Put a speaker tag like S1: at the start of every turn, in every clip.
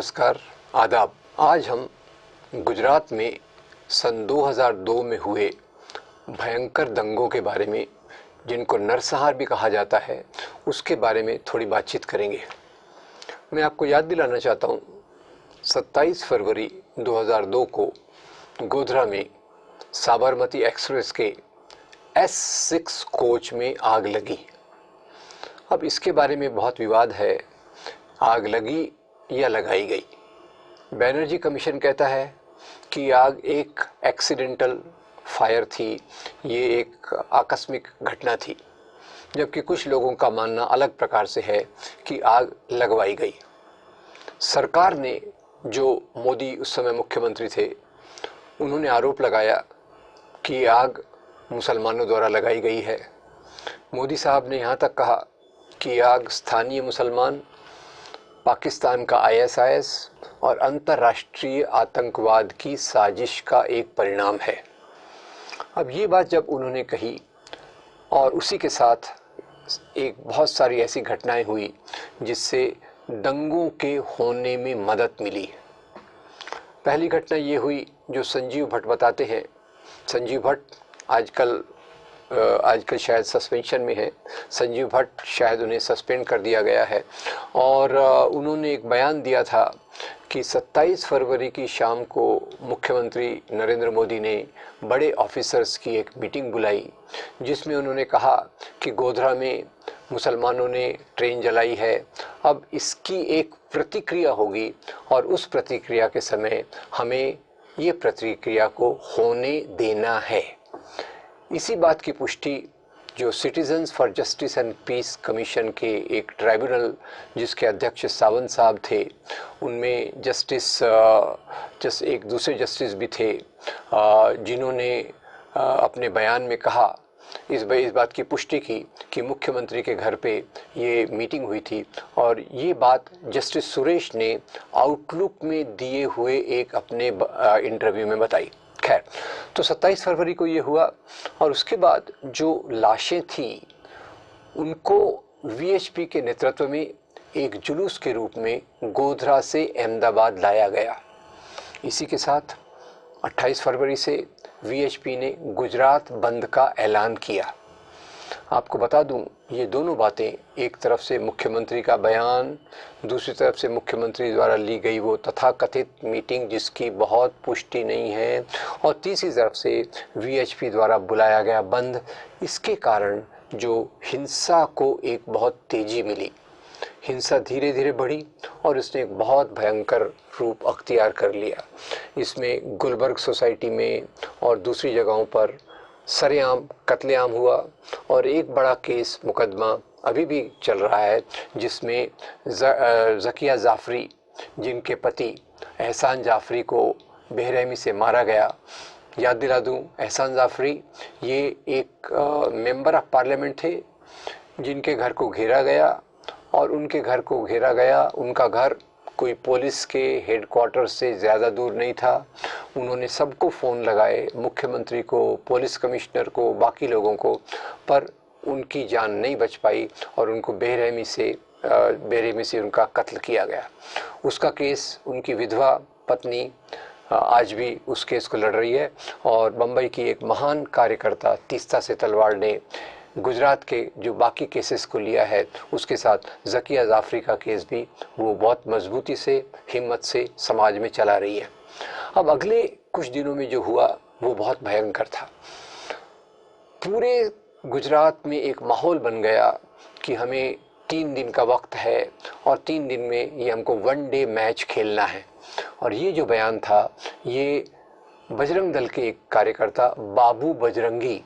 S1: नमस्कार, आदाब। आज हम गुजरात में सन 2002 में हुए भयंकर दंगों के बारे में, जिनको नरसंहार भी कहा जाता है, उसके बारे में थोड़ी बातचीत करेंगे। मैं आपको याद दिलाना चाहता हूँ, 27 फरवरी 2002 को गोधरा में साबरमती एक्सप्रेस के S6 कोच में आग लगी। अब इसके बारे में बहुत विवाद है, आग लगी या लगाई गई। बैनर्जी कमीशन कहता है कि आग एक एक्सीडेंटल फायर थी, ये एक आकस्मिक घटना थी, जबकि कुछ लोगों का मानना अलग प्रकार से है कि आग लगवाई गई। सरकार ने, जो मोदी उस समय मुख्यमंत्री थे, उन्होंने आरोप लगाया कि आग मुसलमानों द्वारा लगाई गई है। मोदी साहब ने यहाँ तक कहा कि आग स्थानीय मुसलमान, पाकिस्तान का ISIS और अंतर्राष्ट्रीय आतंकवाद की साजिश का एक परिणाम है। अब ये बात जब उन्होंने कही, और उसी के साथ एक बहुत सारी ऐसी घटनाएं हुई जिससे दंगों के होने में मदद मिली। पहली घटना ये हुई जो संजीव भट्ट बताते हैं। संजीव भट्ट आजकल शायद सस्पेंशन में है। संजीव भट्ट शायद उन्हें सस्पेंड कर दिया गया है, और उन्होंने एक बयान दिया था कि 27 फरवरी की शाम को मुख्यमंत्री नरेंद्र मोदी ने बड़े ऑफिसर्स की एक मीटिंग बुलाई, जिसमें उन्होंने कहा कि गोधरा में मुसलमानों ने ट्रेन जलाई है, अब इसकी एक प्रतिक्रिया होगी और उस प्रतिक्रिया के समय हमें ये प्रतिक्रिया को होने देना है। इसी बात की पुष्टि जो citizens for justice and peace commission के एक ट्राइब्यूनल, जिसके अध्यक्ष सावंत साहब थे, उनमें एक दूसरे जस्टिस भी थे, जिन्होंने अपने बयान में कहा, इस बात की पुष्टि की कि मुख्यमंत्री के घर पे ये मीटिंग हुई थी, और ये बात जस्टिस सुरेश ने आउटलुक में दिए हुए एक अपने इंटरव्यू में बताई। खैर, तो 27 फरवरी को ये हुआ, और उसके बाद जो लाशें थी उनको VHP के नेतृत्व में एक जुलूस के रूप में गोधरा से अहमदाबाद लाया गया। इसी के साथ 28 फरवरी से VHP ने गुजरात बंद का ऐलान किया। आपको बता दूं, ये दोनों बातें, एक तरफ से मुख्यमंत्री का बयान, दूसरी तरफ से मुख्यमंत्री द्वारा ली गई वो तथाकथित मीटिंग जिसकी बहुत पुष्टि नहीं है, और तीसरी तरफ से VHP द्वारा बुलाया गया बंद, इसके कारण जो हिंसा को एक बहुत तेजी मिली। हिंसा धीरे धीरे बढ़ी और इसने एक बहुत भयंकर रूप अख्तियार कर लिया। इसमें गुलबर्ग सोसाइटी में और दूसरी जगहों पर सरेआम कत्लेआम हुआ, और एक बड़ा केस मुकदमा अभी भी चल रहा है, जिसमें ज़किया जाफ़री, जिनके पति एहसान जाफ़री को बेरहमी से मारा गया। याद दिला दूं, एहसान जाफ़री ये एक मेंबर ऑफ पार्लियामेंट थे, जिनके घर को घेरा गया, और उनका घर कोई पुलिस के हेडक्वार्टर से ज़्यादा दूर नहीं था। उन्होंने सबको फ़ोन लगाए, मुख्यमंत्री को, पुलिस कमिश्नर को, बाकी लोगों को, पर उनकी जान नहीं बच पाई और उनको बेरहमी से उनका कत्ल किया गया। उसका केस उनकी विधवा पत्नी आज भी उस केस को लड़ रही है, और बम्बई की एक महान कार्यकर्ता तीस्ता से तलवार ने गुजरात के जो बाकी केसेस को लिया है, उसके साथ ज़किया जाफ़री का केस भी वो बहुत मजबूती से, हिम्मत से समाज में चला रही है। अब अगले कुछ दिनों में जो हुआ वो बहुत भयंकर था। पूरे गुजरात में एक माहौल बन गया कि हमें 3 दिन का वक्त है, और 3 दिन में ये हमको 1 डे मैच खेलना है। और ये जो बयान था, ये बजरंग दल के एक कार्यकर्ता बाबू बजरंगी,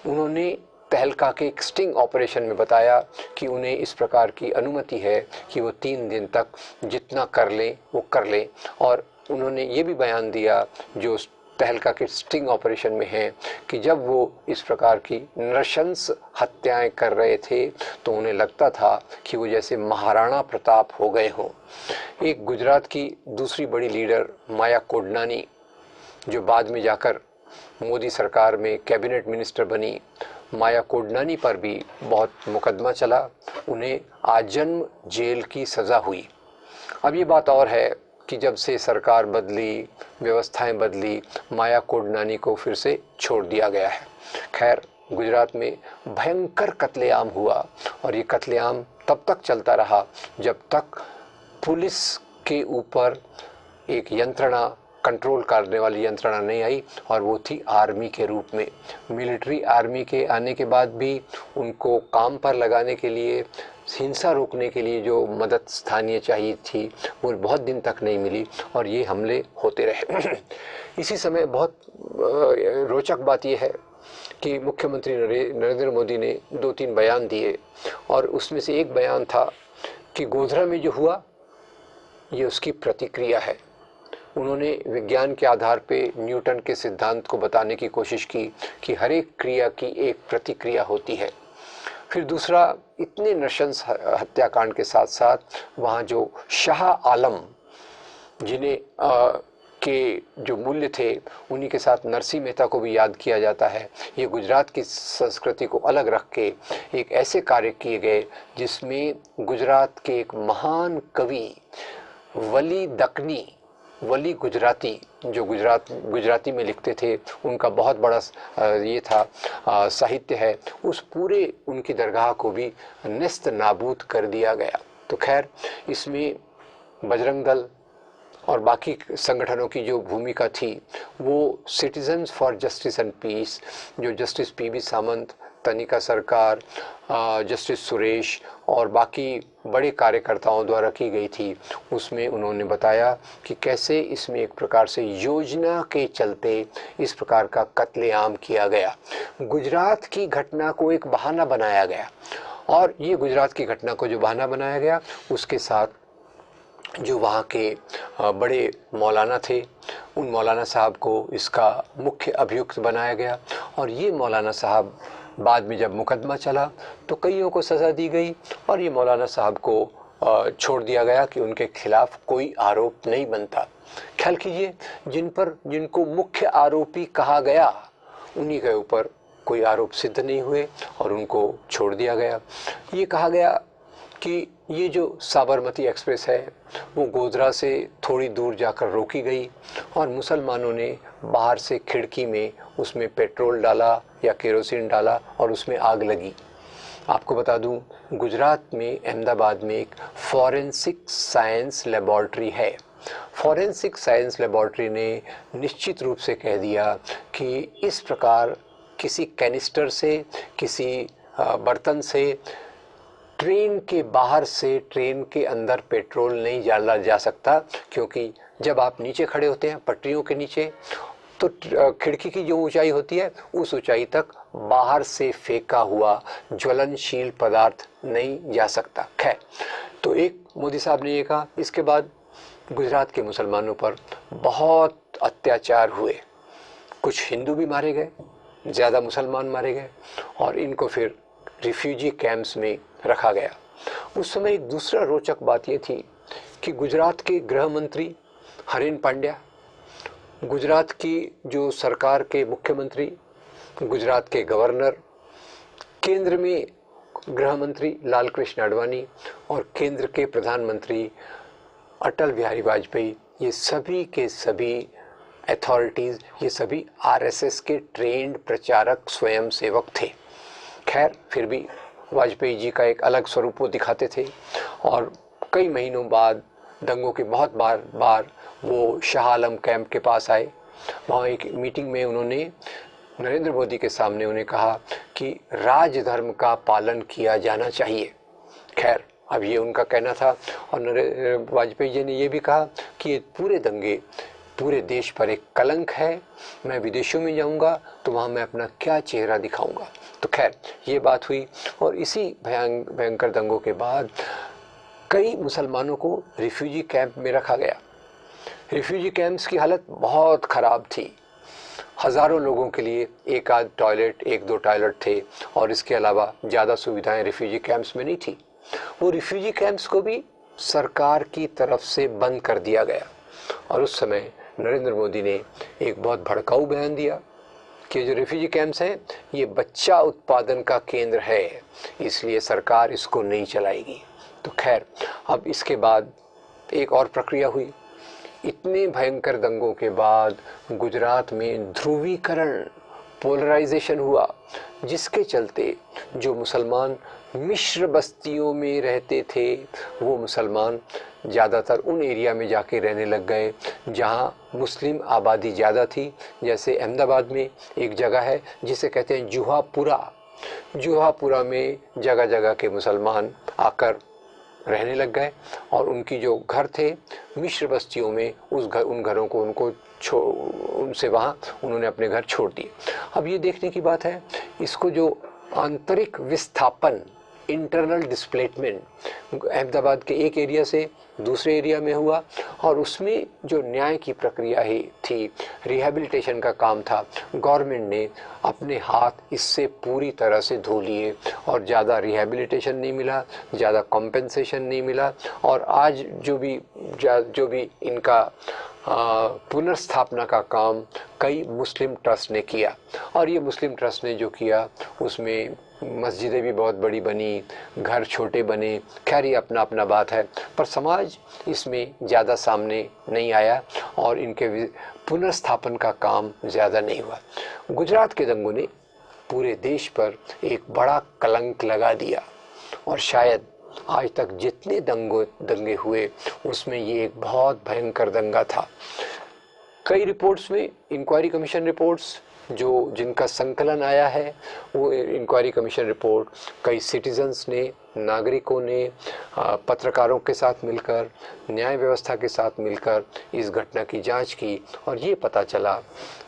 S1: उन्होंने तहलका के एक स्टिंग ऑपरेशन में बताया कि उन्हें इस प्रकार की अनुमति है कि वो 3 दिन तक जितना कर लें वो कर लें। और उन्होंने ये भी बयान दिया, जो तहलका के स्टिंग ऑपरेशन में है, कि जब वो इस प्रकार की नृशंस हत्याएं कर रहे थे तो उन्हें लगता था कि वो जैसे महाराणा प्रताप हो गए हों। एक गुजरात की दूसरी बड़ी लीडर माया कोडनानी, जो बाद में जाकर मोदी सरकार में कैबिनेट मिनिस्टर बनी, माया कोडनानी पर भी बहुत मुकदमा चला, उन्हें आजन्म जेल की सज़ा हुई। अब ये बात और है, कि जब से सरकार बदली, व्यवस्थाएं बदली, माया कोडनानी को फिर से छोड़ दिया गया है। खैर, गुजरात में भयंकर कत्लेआम हुआ और ये कत्लेआम तब तक चलता रहा जब तक पुलिस के ऊपर एक यंत्रणा, कंट्रोल करने वाली यंत्रणा नहीं आई, और वो थी आर्मी के रूप में। मिलिट्री आर्मी के आने के बाद भी उनको काम पर लगाने के लिए, हिंसा रोकने के लिए जो मदद स्थानीय चाहिए थी, वो बहुत दिन तक नहीं मिली और ये हमले होते रहे। इसी समय बहुत रोचक बात यह है कि मुख्यमंत्री नरेंद्र मोदी ने 2-3 बयान दिए और उसमें से एक बयान था कि गोधरा में जो हुआ ये उसकी प्रतिक्रिया है। उन्होंने विज्ञान के आधार पे न्यूटन के सिद्धांत को बताने की कोशिश की कि हर एक क्रिया की एक प्रतिक्रिया होती है। फिर दूसरा, इतने नृशंस हत्याकांड के साथ साथ वहाँ जो शाह आलम, जिन्हें के जो मूल्य थे, उन्हीं के साथ नरसिंह मेहता को भी याद किया जाता है। ये गुजरात की संस्कृति को अलग रख के एक ऐसे कार्य किए गए जिसमें गुजरात के एक महान कवि वली दक्कनी, वली गुजराती, जो गुजराती में लिखते थे, उनका बहुत बड़ा ये था साहित्य है, उस पूरे उनकी दरगाह को भी नेस्त नाबूद कर दिया गया। तो खैर, इसमें बजरंग दल और बाकी संगठनों की जो भूमिका थी, वो citizens for justice and peace, जो justice PB Samant, Tanika Sarkar, justice Suresh और बाकी बड़े कार्यकर्ताओं द्वारा की गई थी, उसमें उन्होंने बताया कि कैसे इसमें एक प्रकार से योजना के चलते इस प्रकार का कत्लेआम किया गया। गुजरात की घटना को एक बहाना बनाया गया, और ये गुजरात की घटना को जो बहाना बनाया गया, उसके साथ जो वहाँ के बड़े मौलाना थे, उन मौलाना साहब को इसका मुख्य अभियुक्त बनाया गया। और ये मौलाना साहब बाद में जब मुकदमा चला तो कईयों को सज़ा दी गई और ये मौलाना साहब को छोड़ दिया गया कि उनके खिलाफ कोई आरोप नहीं बनता। ख्याल कीजिए, जिनको मुख्य आरोपी कहा गया, उन्हीं के ऊपर कोई आरोप सिद्ध नहीं हुए और उनको छोड़ दिया गया। ये कहा गया कि ये जो साबरमती एक्सप्रेस है वो गोधरा से थोड़ी दूर जाकर रोकी गई और मुसलमानों ने बाहर से खिड़की में उसमें पेट्रोल डाला या केरोसिन डाला और उसमें आग लगी। आपको बता दूं, गुजरात में अहमदाबाद में एक फॉरेंसिक साइंस लेबॉर्ट्री है। फॉरेंसिक साइंस लेबॉर्ट्री ने निश्चित रूप से कह दिया कि इस प्रकार किसी कैनिस्टर से, किसी बर्तन से, ट्रेन के बाहर से ट्रेन के अंदर पेट्रोल नहीं डाला जा सकता, क्योंकि जब आप नीचे खड़े होते हैं पटरियों के नीचे, तो खिड़की की जो ऊंचाई होती है उस ऊंचाई तक बाहर से फेंका हुआ ज्वलनशील पदार्थ नहीं जा सकता। खैर, तो एक मोदी साहब ने ये कहा। इसके बाद गुजरात के मुसलमानों पर बहुत अत्याचार हुए, कुछ हिंदू भी मारे गए, ज़्यादा मुसलमान मारे गए और इनको फिर रिफ्यूजी कैंप्स में रखा गया। उस समय एक दूसरा रोचक बात यह थी कि गुजरात के गृह मंत्री हरीन पांड्या, गुजरात की जो सरकार के मुख्यमंत्री, गुजरात के गवर्नर, केंद्र में गृह मंत्री लाल कृष्ण आडवाणी और केंद्र के प्रधानमंत्री अटल बिहारी वाजपेयी, ये सभी के सभी अथॉरिटीज़, ये सभी आरएसएस के ट्रेंड प्रचारक स्वयंसेवक थे। खैर, फिर भी वाजपेयी जी का एक अलग स्वरूप वो दिखाते थे और कई महीनों बाद दंगों के बहुत बार वो शाह आलम कैंप के पास आए। वहाँ एक मीटिंग में उन्होंने नरेंद्र मोदी के सामने उन्हें कहा कि राजधर्म का पालन किया जाना चाहिए। खैर, अब ये उनका कहना था और वाजपेयी जी ने ये भी कहा कि ये पूरे दंगे पूरे देश पर एक कलंक है, मैं विदेशों में जाऊंगा तो वहाँ मैं अपना क्या चेहरा दिखाऊंगा। तो खैर, ये बात हुई और इसी भयंकर दंगों के बाद कई मुसलमानों को रिफ्यूजी कैंप में रखा गया। रिफ्यूजी कैंप्स की हालत बहुत ख़राब थी। हज़ारों लोगों के लिए एक आध टॉयलेट, एक दो टॉयलेट थे और इसके अलावा ज़्यादा सुविधाएं रिफ्यूजी कैंप्स में नहीं थी। वो रिफ्यूजी कैंप्स को भी सरकार की तरफ से बंद कर दिया गया और उस समय नरेंद्र मोदी ने एक बहुत भड़काऊ बयान दिया कि जो रिफ्यूजी कैंप्स हैं ये बच्चा उत्पादन का केंद्र है, इसलिए सरकार इसको नहीं चलाएगी। तो खैर, अब इसके बाद एक और प्रक्रिया हुई इतने भयंकर दंगों के बाद गुजरात में ध्रुवीकरण, पोलराइजेशन हुआ, जिसके चलते जो मुसलमान मिश्र बस्तियों में रहते थे वो मुसलमान ज़्यादातर उन एरिया में जाके रहने लग गए जहाँ मुस्लिम आबादी ज़्यादा थी। जैसे अहमदाबाद में एक जगह है जिसे कहते हैं जुहापुरा। जुहापुरा में जगह जगह के मुसलमान आकर रहने लग गए और उनकी जो घर थे मिश्र बस्तियों में उन घरों को उनसे वहाँ उन्होंने अपने घर छोड़ दिए। अब ये देखने की बात है, इसको जो आंतरिक विस्थापन, इंटरनल डिस्प्लेसमेंट अहमदाबाद के एक एरिया से दूसरे एरिया में हुआ और उसमें जो न्याय की प्रक्रिया ही थी, रिहैबिलिटेशन का काम था, गवर्नमेंट ने अपने हाथ इससे पूरी तरह से धो लिए और ज़्यादा रिहैबिलिटेशन नहीं मिला, ज़्यादा कॉम्पेंसेशन नहीं मिला। और आज जो भी इनका पुनर्स्थापना का काम कई मुस्लिम ट्रस्ट ने किया और ये मुस्लिम ट्रस्ट ने जो किया उसमें मस्जिदें भी बहुत बड़ी बनी, घर छोटे बने। खैर ये अपना अपना बात है, पर समाज इसमें ज़्यादा सामने नहीं आया और इनके पुनर्स्थापन का काम ज़्यादा नहीं हुआ। गुजरात के दंगों ने पूरे देश पर एक बड़ा कलंक लगा दिया और शायद आज तक जितने दंगे हुए उसमें ये एक बहुत भयंकर दंगा था। कई रिपोर्ट्स में, इंक्वायरी कमीशन रिपोर्ट्स जिनका संकलन आया है, वो इंक्वायरी कमीशन रिपोर्ट कई सिटीजन्स ने, नागरिकों ने, पत्रकारों के साथ मिलकर, न्याय व्यवस्था के साथ मिलकर इस घटना की जांच की और ये पता चला,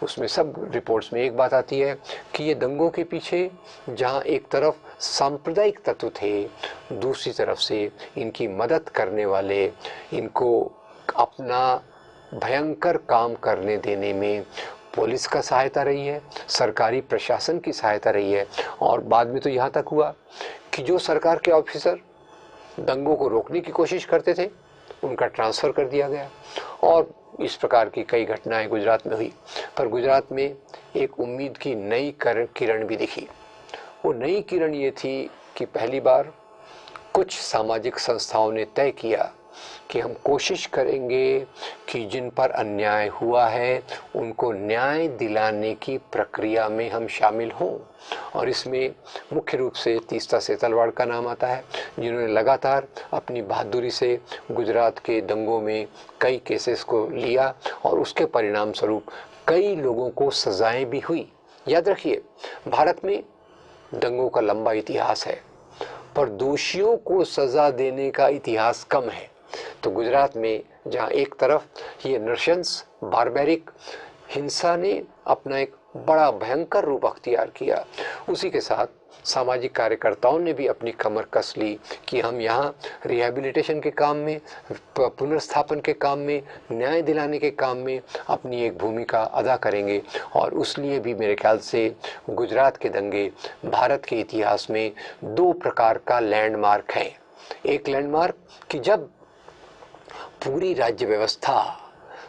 S1: उसमें सब रिपोर्ट्स में एक बात आती है कि ये दंगों के पीछे जहां एक तरफ सांप्रदायिक तत्व थे, दूसरी तरफ से इनकी मदद करने वाले, इनको अपना भयंकर काम करने देने में पुलिस का सहायता रही है, सरकारी प्रशासन की सहायता रही है। और बाद में तो यहाँ तक हुआ कि जो सरकार के ऑफिसर दंगों को रोकने की कोशिश करते थे उनका ट्रांसफ़र कर दिया गया और इस प्रकार की कई घटनाएं गुजरात में हुई। पर गुजरात में एक उम्मीद की नई किरण भी दिखी। वो नई किरण ये थी कि पहली बार कुछ सामाजिक संस्थाओं ने तय किया कि हम कोशिश करेंगे कि जिन पर अन्याय हुआ है उनको न्याय दिलाने की प्रक्रिया में हम शामिल हों। और इसमें मुख्य रूप से तीस्ता सेतलवाड़ का नाम आता है, जिन्होंने लगातार अपनी बहादुरी से गुजरात के दंगों में कई केसेस को लिया और उसके परिणाम स्वरूप कई लोगों को सजाएं भी हुई। याद रखिए, भारत में दंगों का लंबा इतिहास है पर दोषियों को सजा देने का इतिहास कम है। तो गुजरात में जहाँ एक तरफ ये नृशंस बारबैरिक हिंसा ने अपना एक बड़ा भयंकर रूप अख्तियार किया, उसी के साथ सामाजिक कार्यकर्ताओं ने भी अपनी कमर कस ली कि हम यहाँ रिहैबिलिटेशन के काम में, पुनर्स्थापन के काम में, न्याय दिलाने के काम में अपनी एक भूमिका अदा करेंगे। और उस लिए भी मेरे ख्याल से गुजरात के दंगे भारत के इतिहास में दो प्रकार का लैंडमार्क हैं। एक लैंडमार्क कि जब पूरी राज्य व्यवस्था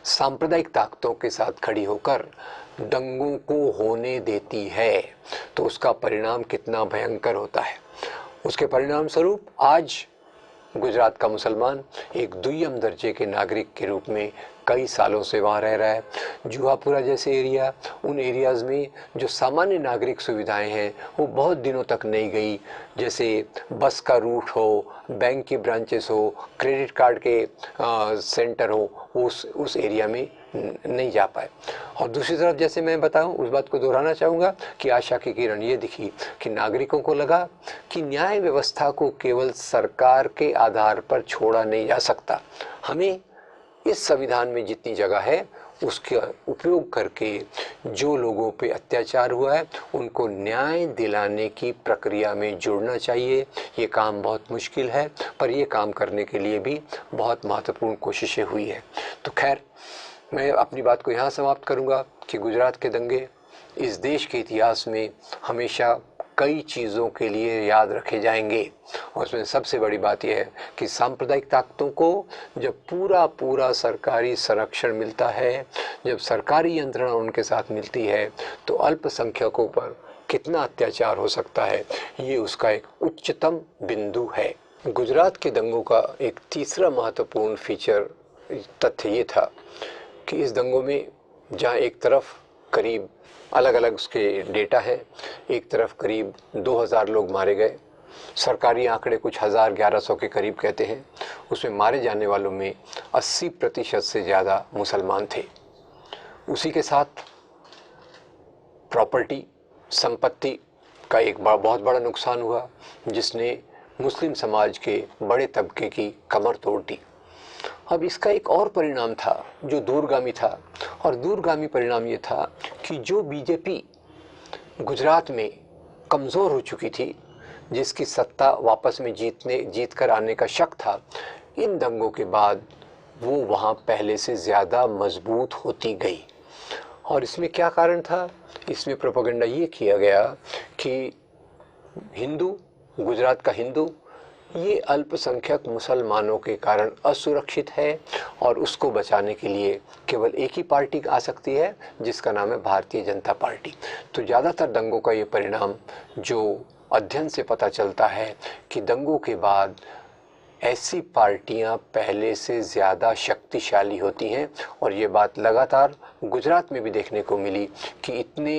S1: सांप्रदायिक ताकतों के साथ खड़ी होकर दंगों को होने देती है तो उसका परिणाम कितना भयंकर होता है। उसके परिणाम स्वरूप आज गुजरात का मुसलमान एक दुय्यम दर्जे के नागरिक के रूप में कई सालों से वहाँ रह रहा है। जुहापुरा जैसे एरिया, उन एरियाज़ में जो सामान्य नागरिक सुविधाएं हैं वो बहुत दिनों तक नहीं गई, जैसे बस का रूट हो, बैंक की ब्रांचेस हो, क्रेडिट कार्ड के सेंटर हो, वो उस एरिया में नहीं जा पाए। और दूसरी तरफ जैसे मैं बताऊं, उस बात को दोहराना चाहूँगा कि आशा की किरण ये दिखी कि नागरिकों को लगा कि न्याय व्यवस्था को केवल सरकार के आधार पर छोड़ा नहीं जा सकता। हमें इस संविधान में जितनी जगह है उसका उपयोग करके जो लोगों पे अत्याचार हुआ है उनको न्याय दिलाने की प्रक्रिया में जुड़ना चाहिए। ये काम बहुत मुश्किल है पर ये काम करने के लिए भी बहुत महत्वपूर्ण कोशिशें हुई है। तो खैर, मैं अपनी बात को यहाँ समाप्त करूँगा कि गुजरात के दंगे इस देश के इतिहास में हमेशा कई चीज़ों के लिए याद रखे जाएंगे। और उसमें सबसे बड़ी बात यह है कि सांप्रदायिक ताकतों को जब पूरा सरकारी संरक्षण मिलता है, जब सरकारी यंत्रणा उनके साथ मिलती है, तो अल्पसंख्यकों पर कितना अत्याचार हो सकता है, ये उसका एक उच्चतम बिंदु है। गुजरात के दंगों का एक तीसरा महत्वपूर्ण फीचर तथ्य ये था कि इस दंगों में जहाँ एक तरफ करीब अलग अलग उसके डेटा है, एक तरफ करीब 2000 लोग मारे गए, सरकारी आंकड़े कुछ 1000-1100 के करीब कहते हैं, उसमें मारे जाने वालों में 80% से ज़्यादा मुसलमान थे। उसी के साथ प्रॉपर्टी, संपत्ति का एक बहुत बड़ा नुकसान हुआ, जिसने मुस्लिम समाज के बड़े तबके की कमर तोड़ दी। अब इसका एक और परिणाम था जो दूरगामी था, और दूरगामी परिणाम ये था कि जो बीजेपी गुजरात में कमज़ोर हो चुकी थी, जिसकी सत्ता वापस में जीत कर आने का शक था, इन दंगों के बाद वो वहाँ पहले से ज़्यादा मजबूत होती गई। और इसमें क्या कारण था? इसमें प्रोपेगेंडा ये किया गया कि हिंदू, गुजरात का हिंदू, ये अल्पसंख्यक मुसलमानों के कारण असुरक्षित है और उसको बचाने के लिए केवल एक ही पार्टी आ सकती है, जिसका नाम है भारतीय जनता पार्टी। तो ज़्यादातर दंगों का ये परिणाम जो अध्ययन से पता चलता है कि दंगों के बाद ऐसी पार्टियां पहले से ज़्यादा शक्तिशाली होती हैं। और ये बात लगातार गुजरात में भी देखने को मिली कि इतने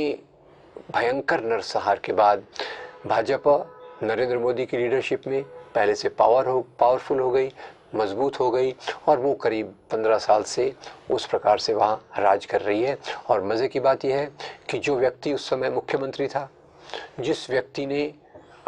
S1: भयंकर नरसंहार के बाद भाजपा नरेंद्र मोदी की लीडरशिप में पहले से पावरफुल हो गई, मजबूत हो गई, और वो करीब 15 साल से उस प्रकार से वहाँ राज कर रही है। और मज़े की बात यह है कि जो व्यक्ति उस समय मुख्यमंत्री था, जिस व्यक्ति ने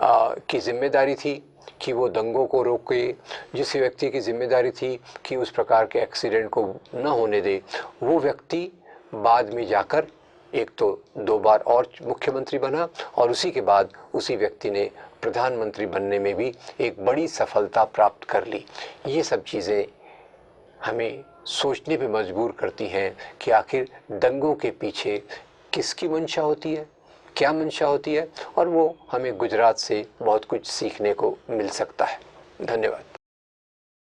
S1: की जिम्मेदारी थी कि वो दंगों को रोके, जिस व्यक्ति की जिम्मेदारी थी कि उस प्रकार के एक्सीडेंट को न होने दे, वो व्यक्ति बाद में जाकर एक तो 2 बार और मुख्यमंत्री बना, और उसी के बाद उसी व्यक्ति ने प्रधानमंत्री बनने में भी एक बड़ी सफलता प्राप्त कर ली। ये सब चीज़ें हमें सोचने पे मजबूर करती हैं कि आखिर दंगों के पीछे किसकी मंशा होती है, क्या मंशा होती है, और वो हमें गुजरात से बहुत कुछ सीखने को मिल सकता है। धन्यवाद।